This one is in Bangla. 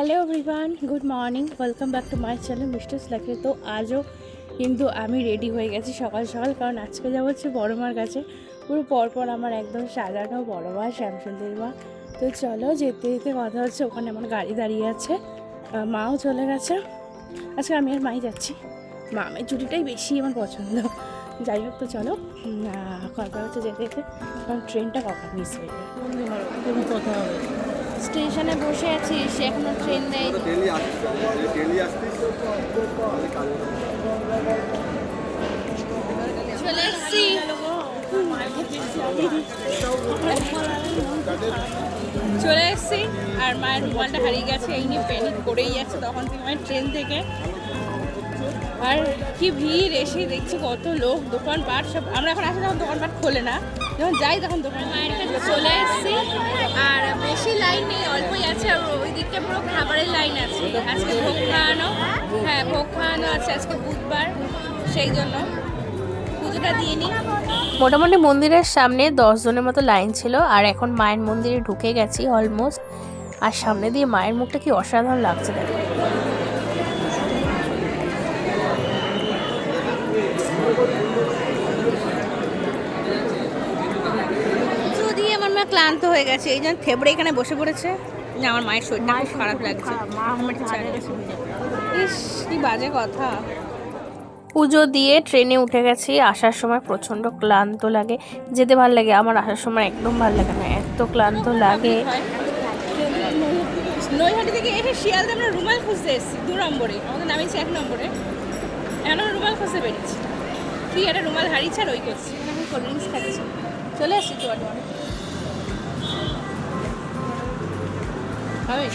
Hello everyone, good morning, welcome back to my channel misters lucky. তো আজও কিন্তু আমি রেডি হয়ে গেছি সকাল সকাল, কারণ আজকে যাবো হচ্ছে বড় মার কাছে। পুরো পরপর আমার একদম সাজানো বড় মা, শ্যামসুন্দরী মা। তো চলো যেতে যেতে কথা হচ্ছে, ওখানে আমার গাড়ি দাঁড়িয়ে আছে, মাও চলে গেছে। আজকে আমি আর মাই যাচ্ছি, মামের ছুটিটাই বেশি আমার পছন্দ। যাই হোক, তো চলো কথা হচ্ছে যেতে যেতে, কারণ ট্রেনটা কখন মিস হয়ে যায়। কথা হবে, স্টেশনে বসে আছিস, এখনো ট্রেন নেই। চলে এসছি, চলে এসছি। আর মায়ের রুমালটা হারিয়ে গেছে, এই নিয়ে প্যানিক করেই যাচ্ছে তখন থেকে মায়ের ট্রেন থেকে। আর কি ভিড়, এসে দেখছি কত লোক, দোকানপাট সব। আমরা এখন আসি তখন দোকানপাট খোলে না, যখন যাই তখন দোকান। মায়ের কাছে চলে এসেছি, আর বেশি লাইন নেই, অল্পই আছে। আর ওই দিকটা পুরো খাবারের লাইন আছে। আজকে ভোগ খাওয়ানো, হ্যাঁ ভোগ খাওয়ানো আছে আজকে বুধবার, সেই জন্য পুজোটা দিয়ে নিই। মোটামুটি মন্দিরের সামনে 10 জনের মতো লাইন ছিল। আর এখন মায়ের মন্দিরে ঢুকে গেছি অলমোস্ট। আর সামনে দিয়ে মায়ের মুখটা কি অসাধারণ লাগছে দেখো। যদি আমার মা ক্লান্ত হয়ে গেছে, এই জন্য থেবড়ে এখানে বসে পড়েছে। যে আমার মায়ের শরীরটা খুব খারাপ লাগছে। ইস কি বাজে কথা। পুজো দিয়ে ট্রেনে উঠে গেছি। আসার সময় প্রচণ্ড ক্লান্ত লাগে, যেতে ভালো লাগে, আমার আসার সময় একদম ভালো লাগে না, এত ক্লান্ত লাগে। নৈহাটি থেকে এসে শিয়ালদা আমরা রুমাল খুঁজতে এসেছি 2 নম্বরে, আমাদের নামিয়েছি 1 নম্বরে। এখন আমরা রুমাল খুঁজতে পেরেছি, তুই একটা রুমাল হারিয়েছে আর ওই করছি, এখন কোল্ড ড্রিঙ্কস খাচ্ছি। চলে আসছি তো হবে।